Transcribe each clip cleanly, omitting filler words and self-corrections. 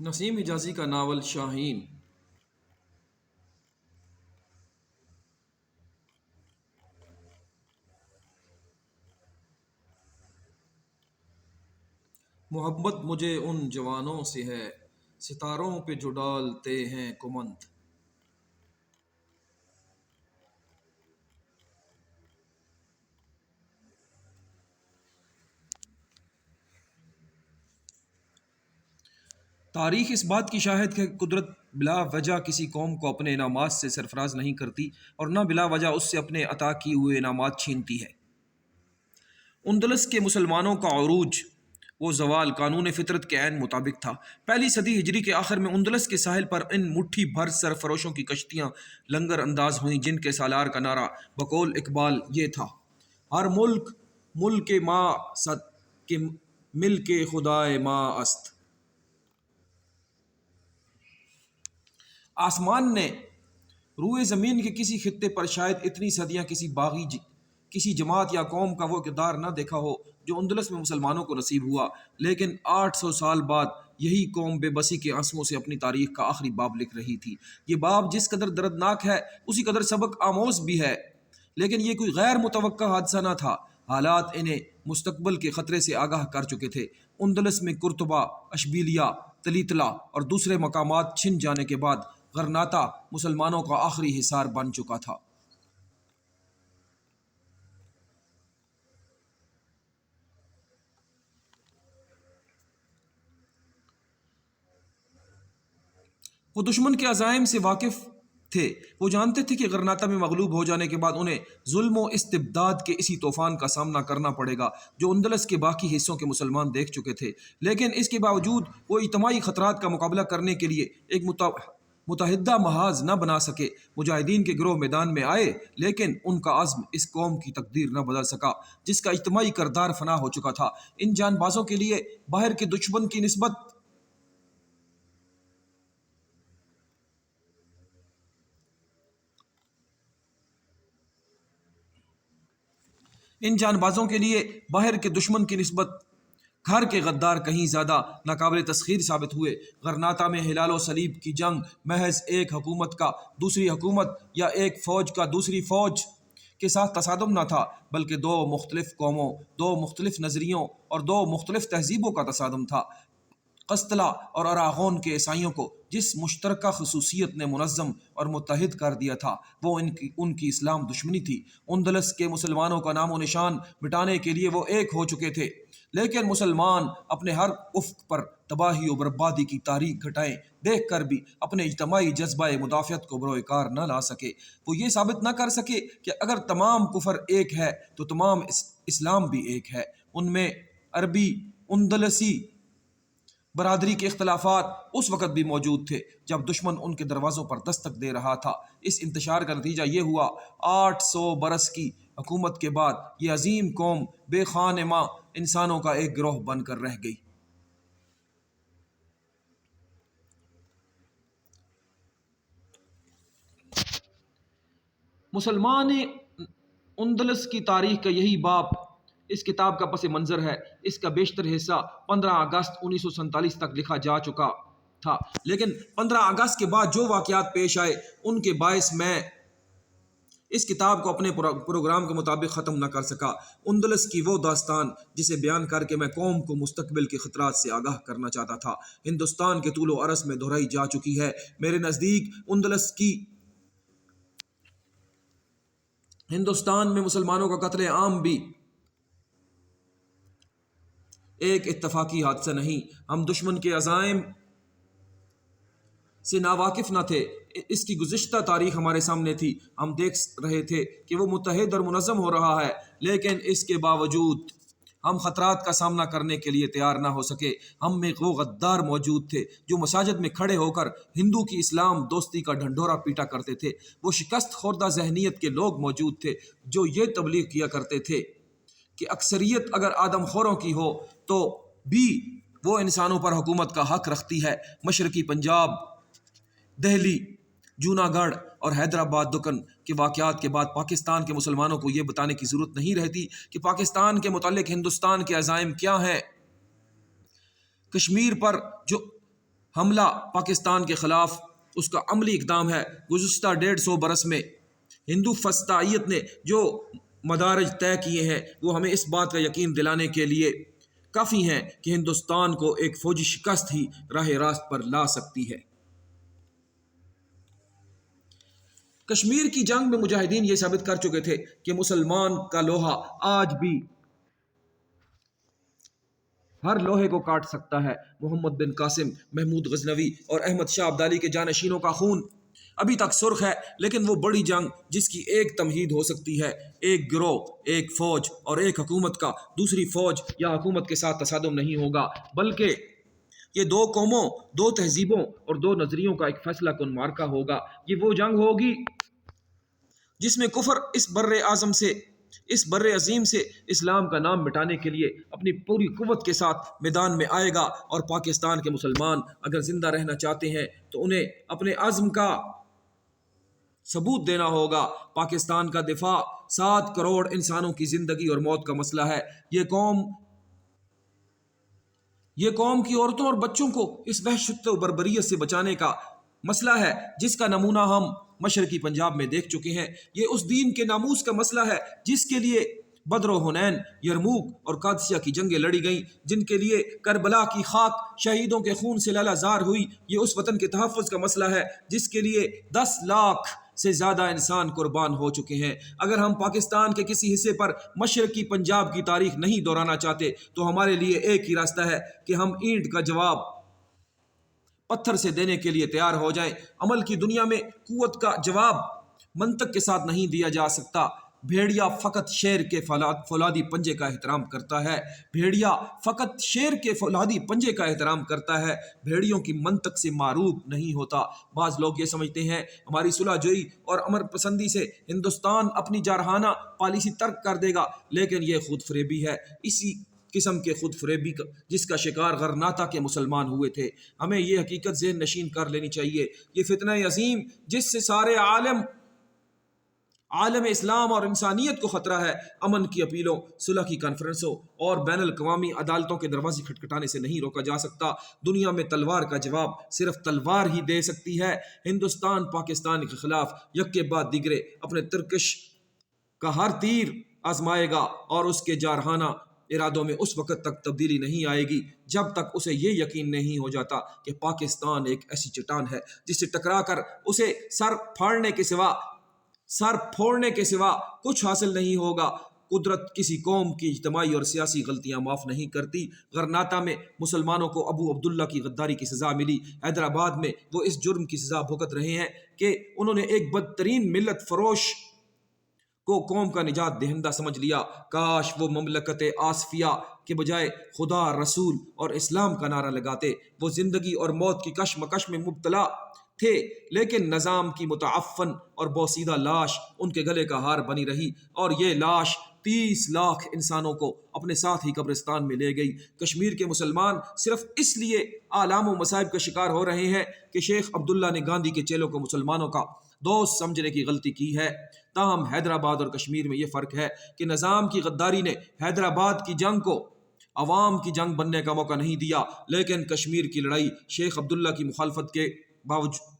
نسیم حجازی کا ناول شاہین۔ محبت مجھے ان جوانوں سے ہے، ستاروں پہ جو ڈالتے ہیں کمند۔ تاریخ اس بات کی شاہد ہے کہ قدرت بلا وجہ کسی قوم کو اپنے انعامات سے سرفراز نہیں کرتی اور نہ بلا وجہ اس سے اپنے عطا کیے ہوئے انعامات چھینتی ہے۔ اندلس کے مسلمانوں کا عروج و زوال قانون فطرت کے عین مطابق تھا۔ پہلی صدی ہجری کے آخر میں اندلس کے ساحل پر ان مٹھی بھر سرفروشوں کی کشتیاں لنگر انداز ہوئیں، جن کے سالار کا نعرہ بقول اقبال یہ تھا: ہر ملک ملک ما ست کہ ملک خدائے ما است۔ آسمان نے روئے زمین کے کسی خطے پر شاید اتنی صدیاں کسی جماعت یا قوم کا وہ اقتدار نہ دیکھا ہو جو اندلس میں مسلمانوں کو نصیب ہوا، لیکن 800 سال بعد یہی قوم بے بسی کے آنسوؤں سے اپنی تاریخ کا آخری باب لکھ رہی تھی۔ یہ باب جس قدر دردناک ہے اسی قدر سبق آموز بھی ہے، لیکن یہ کوئی غیر متوقع حادثہ نہ تھا۔ حالات انہیں مستقبل کے خطرے سے آگاہ کر چکے تھے۔ اندلس میں قرطبہ، اشبیلیہ، تلیتلا اور دوسرے مقامات چھن جانے کے بعد غرناطہ مسلمانوں کا آخری حصار بن چکا تھا۔ وہ دشمن کے عزائم سے واقف تھے۔ وہ جانتے تھے کہ غرناطہ میں مغلوب ہو جانے کے بعد انہیں ظلم و استبداد کے اسی طوفان کا سامنا کرنا پڑے گا جو اندلس کے باقی حصوں کے مسلمان دیکھ چکے تھے، لیکن اس کے باوجود وہ اجتماعی خطرات کا مقابلہ کرنے کے لیے ایک متحدہ محاذ نہ بنا سکے۔ مجاہدین کے گروہ میدان میں آئے، لیکن ان کا عزم اس قوم کی تقدیر نہ بدل سکا جس کا اجتماعی کردار فنا ہو چکا تھا۔ ان جان بازوں کے لیے باہر کے دشمن کی نسبت گھر کے غدار کہیں زیادہ ناقابل تسخیر ثابت ہوئے۔ غرناطہ میں ہلال و صلیب کی جنگ محض ایک حکومت کا دوسری حکومت یا ایک فوج کا دوسری فوج کے ساتھ تصادم نہ تھا، بلکہ دو مختلف قوموں، دو مختلف نظریوں اور دو مختلف تہذیبوں کا تصادم تھا۔ قسطلہ اور اراغون کے عیسائیوں کو جس مشترکہ خصوصیت نے منظم اور متحد کر دیا تھا وہ ان کی اسلام دشمنی تھی۔ اندلس کے مسلمانوں کا نام و نشان مٹانے کے لیے وہ ایک ہو چکے تھے، لیکن مسلمان اپنے ہر افق پر تباہی و بربادی کی تاریک گھٹائیں دیکھ کر بھی اپنے اجتماعی جذبہ مدافعت کو بروئے کار نہ لا سکے۔ وہ یہ ثابت نہ کر سکے کہ اگر تمام کفر ایک ہے تو تمام اسلام بھی ایک ہے۔ ان میں عربی اندلسی برادری کے اختلافات اس وقت بھی موجود تھے جب دشمن ان کے دروازوں پر دستک دے رہا تھا۔ اس انتشار کا نتیجہ یہ ہوا 800 برس کی حکومت کے بعد یہ عظیم قوم بے خانماں انسانوں کا ایک گروہ بن کر رہ گئی۔ مسلمان اندلس کی تاریخ کا یہی باب اس کتاب کا پس منظر ہے۔ اس کا بیشتر حصہ 15 اگست 1947 تک لکھا جا چکا تھا، لیکن 15 اگست کے بعد جو واقعات پیش آئے ان کے باعث میں اس کتاب کو اپنے پروگرام کے مطابق ختم نہ کر سکا۔ اندلس کی وہ داستان جسے بیان کر کے میں قوم کو مستقبل کے خطرات سے آگاہ کرنا چاہتا تھا، ہندوستان کے طول و عرض میں دہرائی جا چکی ہے۔ میرے نزدیک ہندوستان میں مسلمانوں کا قتل عام بھی ایک اتفاقی حادثہ نہیں۔ ہم دشمن کے عزائم سے ناواقف نہ تھے، اس کی گزشتہ تاریخ ہمارے سامنے تھی، ہم دیکھ رہے تھے کہ وہ متحد اور منظم ہو رہا ہے، لیکن اس کے باوجود ہم خطرات کا سامنا کرنے کے لیے تیار نہ ہو سکے۔ ہم میں وہ غدار موجود تھے جو مساجد میں کھڑے ہو کر ہندو کی اسلام دوستی کا ڈھنڈورا پیٹا کرتے تھے۔ وہ شکست خوردہ ذہنیت کے لوگ موجود تھے جو یہ تبلیغ کیا کرتے تھے کہ اکثریت اگر آدم خوروں کی ہو تو بھی وہ انسانوں پر حکومت کا حق رکھتی ہے۔ مشرقی پنجاب، دہلی، جوناگڑھ اور حیدرآباد دکن کے واقعات کے بعد پاکستان کے مسلمانوں کو یہ بتانے کی ضرورت نہیں رہتی کہ پاکستان کے متعلق ہندوستان کے عزائم کیا ہیں۔ کشمیر پر جو حملہ پاکستان کے خلاف اس کا عملی اقدام ہے۔ گزشتہ 150 برس میں ہندو فسطائیت نے جو مدارج طے کیے ہیں وہ ہمیں اس بات کا یقین دلانے کے لیے کافی ہیں کہ ہندوستان کو ایک فوجی شکست ہی راہ راست پر لا سکتی ہے۔ کشمیر کی جنگ میں مجاہدین یہ ثابت کر چکے تھے کہ مسلمان کا لوہا آج بھی ہر لوہے کو کاٹ سکتا ہے۔ محمد بن قاسم، محمود غزنوی اور احمد شاہ ابدالی کے جانشینوں کا خون ابھی تک سرخ ہے، لیکن وہ بڑی جنگ جس کی ایک تمہید ہو سکتی ہے، ایک گروہ، ایک فوج اور ایک حکومت کا دوسری فوج یا حکومت کے ساتھ تصادم نہیں ہوگا، بلکہ یہ دو قوموں، دو تہذیبوں اور دو نظریوں کا ایک فیصلہ کن معرکہ ہوگا۔ یہ وہ جنگ ہوگی جس میں کفر اس بر عظیم سے اسلام کا نام مٹانے کے لیے اپنی پوری قوت کے ساتھ میدان میں آئے گا، اور پاکستان کے مسلمان اگر زندہ رہنا چاہتے ہیں تو انہیں اپنے عزم کا ثبوت دینا ہوگا۔ پاکستان کا دفاع 7 کروڑ انسانوں کی زندگی اور موت کا مسئلہ ہے۔ یہ قوم کی عورتوں اور بچوں کو اس وحشت و بربریت سے بچانے کا مسئلہ ہے جس کا نمونہ ہم مشرقی پنجاب میں دیکھ چکے ہیں۔ یہ اس دین کے ناموس کا مسئلہ ہے جس کے لیے بدر و حنین، یرموک اور قادسیہ کی جنگیں لڑی گئیں، جن کے لیے کربلا کی خاک شہیدوں کے خون سے لالہ زار ہوئی۔ یہ اس وطن کے تحفظ کا مسئلہ ہے جس کے لیے 10 لاکھ سے زیادہ انسان قربان ہو چکے ہیں۔ اگر ہم پاکستان کے کسی حصے پر مشرقی پنجاب کی تاریخ نہیں دہرانا چاہتے تو ہمارے لیے ایک ہی راستہ ہے کہ ہم اینٹ کا جواب پتھر سے دینے کے لیے تیار ہو جائیں۔ عمل کی دنیا میں قوت کا جواب منطق کے ساتھ نہیں دیا جا سکتا۔ بھیڑیا فقط شیر کے فولادی پنجے کا احترام کرتا ہے۔ بھیڑیوں کی منطق سے معروف نہیں ہوتا۔ بعض لوگ یہ سمجھتے ہیں ہماری صلح جوئی اور امر پسندی سے ہندوستان اپنی جارحانہ پالیسی ترک کر دے گا، لیکن یہ خود فریبی ہے، اسی قسم کے خود فریبی جس کا شکار غرناطہ کے مسلمان ہوئے تھے۔ ہمیں یہ حقیقت ذہن نشین کر لینی چاہیے، یہ فتنہ عظیم جس سے سارے عالم اسلام اور انسانیت کو خطرہ ہے، امن کی اپیلوں، صلح کی کانفرنسوں اور بین الاقوامی عدالتوں کے دروازے کھٹکھٹانے سے نہیں روکا جا سکتا۔ دنیا میں تلوار کا جواب صرف تلوار ہی دے سکتی ہے۔ ہندوستان پاکستان کے خلاف یک کے بعد دیگرے اپنے ترکش کا ہر تیر آزمائے گا، اور اس کے جارحانہ ارادوں میں اس وقت تک تبدیلی نہیں آئے گی جب تک اسے یہ یقین نہیں ہو جاتا کہ پاکستان ایک ایسی چٹان ہے جس سے ٹکرا کر اسے سر پھوڑنے کے سوا کچھ حاصل نہیں ہوگا۔ قدرت کسی قوم کی اجتماعی اور سیاسی غلطیاں معاف نہیں کرتی۔ غرناطہ میں مسلمانوں کو ابو عبداللہ کی غداری کی سزا ملی، حیدرآباد میں وہ اس جرم کی سزا بھگت رہے ہیں کہ انہوں نے ایک بدترین ملت فروش کو قوم کا نجات دہندہ سمجھ لیا۔ کاش وہ مملکت آصفیہ کے بجائے خدا، رسول اور اسلام کا نعرہ لگاتے۔ وہ زندگی اور موت کی کشمکش میں مبتلا تھے، لیکن نظام کی متعفن اور بوسیدہ لاش ان کے گلے کا ہار بنی رہی، اور یہ لاش 30 لاکھ انسانوں کو اپنے ساتھ ہی قبرستان میں لے گئی۔ کشمیر کے مسلمان صرف اس لیے آلام و مصائب کا شکار ہو رہے ہیں کہ شیخ عبداللہ نے گاندھی کے چیلوں کو مسلمانوں کا دوست سمجھنے کی غلطی کی ہے۔ تاہم حیدرآباد اور کشمیر میں یہ فرق ہے کہ نظام کی غداری نے حیدرآباد کی جنگ کو عوام کی جنگ بننے کا موقع نہیں دیا، لیکن کشمیر کی لڑائی شیخ عبداللہ کی مخالفت کے باوجود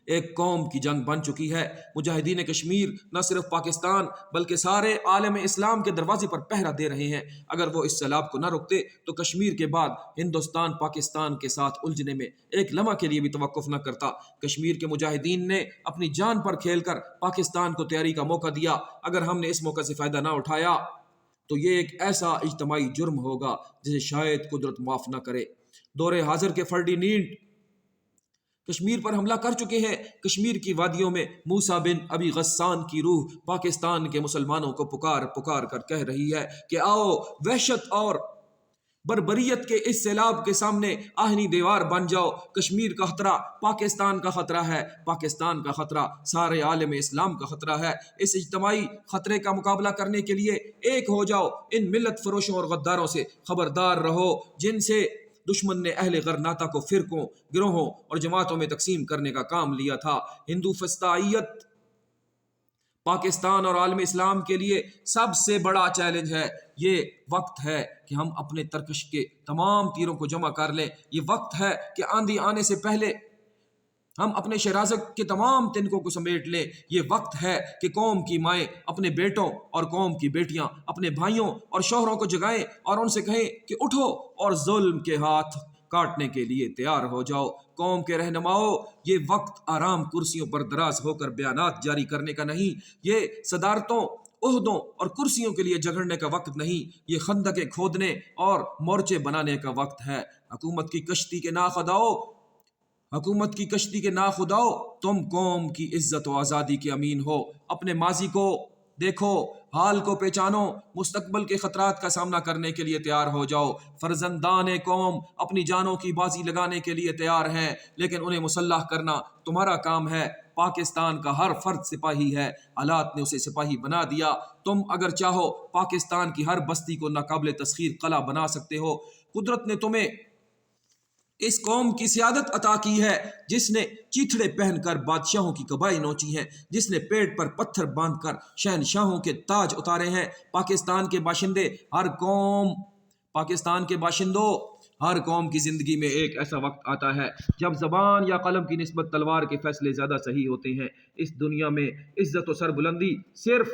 ایک قوم کی جنگ بن چکی ہے۔ مجاہدین کشمیر نہ صرف پاکستان بلکہ سارے عالم اسلام کے دروازے پر پہرا دے رہے ہیں۔ اگر وہ اس سیلاب کو نہ روکتے تو کشمیر کے بعد ہندوستان پاکستان کے ساتھ الجھنے میں ایک لمحہ کے لیے بھی توقف نہ کرتا۔ کشمیر کے مجاہدین نے اپنی جان پر کھیل کر پاکستان کو تیاری کا موقع دیا۔ اگر ہم نے اس موقع سے فائدہ نہ اٹھایا تو یہ ایک ایسا اجتماعی جرم ہوگا جسے شاید قدرت معاف نہ کرے۔ دور حاضر کے فرڈینینڈ کشمیر پر حملہ کر چکے ہیں۔ کشمیر کی وادیوں میں موسیٰ بن ابی غسان کی روح پاکستان کے مسلمانوں کو پکار کر کہہ رہی ہے کہ آؤ، وحشت اور بربریت کے اس سیلاب کے سامنے آہنی دیوار بن جاؤ۔ کشمیر کا خطرہ پاکستان کا خطرہ ہے، پاکستان کا خطرہ سارے عالم اسلام کا خطرہ ہے۔ اس اجتماعی خطرے کا مقابلہ کرنے کے لیے ایک ہو جاؤ۔ ان ملت فروشوں اور غداروں سے خبردار رہو جن سے دشمن نے اہل غرناطہ کو فرقوں، گروہوں اور جماعتوں میں تقسیم کرنے کا کام لیا تھا۔ ہندو فسطائیت پاکستان اور عالم اسلام کے لیے سب سے بڑا چیلنج ہے۔ یہ وقت ہے کہ ہم اپنے ترکش کے تمام تیروں کو جمع کر لیں۔ یہ وقت ہے کہ آندھی آنے سے پہلے ہم اپنے شرازت کے تمام تنکوں کو سمیٹ لیں۔ یہ وقت ہے کہ قوم کی مائیں اپنے بیٹوں اور قوم کی بیٹیاں اپنے بھائیوں اور شوہروں کو جگائیں اور ان سے کہیں کہ اٹھو اور ظلم کے ہاتھ کاٹنے کے لیے تیار ہو جاؤ۔ قوم کے رہنماؤں، یہ وقت آرام کرسیوں پر دراز ہو کر بیانات جاری کرنے کا نہیں، یہ صدارتوں، عہدوں اور کرسیوں کے لیے جھگڑنے کا وقت نہیں، یہ خندقیں کھودنے اور مورچے بنانے کا وقت ہے۔ حکومت کی کشتی کے ناخداؤ، تم قوم کی عزت و آزادی کے امین ہو۔ اپنے ماضی کو دیکھو، حال کو پہچانو، مستقبل کے خطرات کا سامنا کرنے کے لیے تیار ہو جاؤ۔ فرزندان قوم اپنی جانوں کی بازی لگانے کے لیے تیار ہیں، لیکن انہیں مسلح کرنا تمہارا کام ہے۔ پاکستان کا ہر فرد سپاہی ہے، حالات نے اسے سپاہی بنا دیا۔ تم اگر چاہو پاکستان کی ہر بستی کو ناقابل تسخیر قلعہ بنا سکتے ہو۔ قدرت نے تمہیں اس قوم کی سیادت عطا کی ہے جس نے چیتھڑے پہن کر بادشاہوں کی قبائیں نوچی ہیں، جس نے پیٹ پر پتھر باندھ کر شہنشاہوں کے تاج اتارے ہیں۔ پاکستان کے باشندوں، ہر قوم کی زندگی میں ایک ایسا وقت آتا ہے جب زبان یا قلم کی نسبت تلوار کے فیصلے زیادہ صحیح ہوتے ہیں۔ اس دنیا میں عزت و سربلندی صرف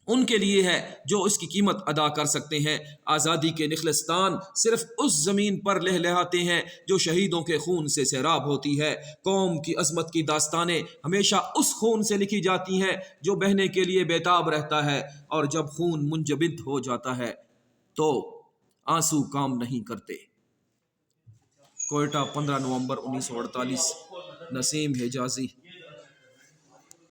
ان کے لیے ہے جو اس کی قیمت ادا کر سکتے ہیں۔ آزادی کے نخلستان صرف اس زمین پر لہلہاتے ہیں جو شہیدوں کے خون سے سیراب ہوتی ہے۔ قوم کی عظمت کی داستانیں ہمیشہ اس خون سے لکھی جاتی ہیں جو بہنے کے لیے بیتاب رہتا ہے، اور جب خون منجمد ہو جاتا ہے تو آنسو کام نہیں کرتے۔ کوئٹہ، 15 نومبر 1948۔ نسیم حجازی۔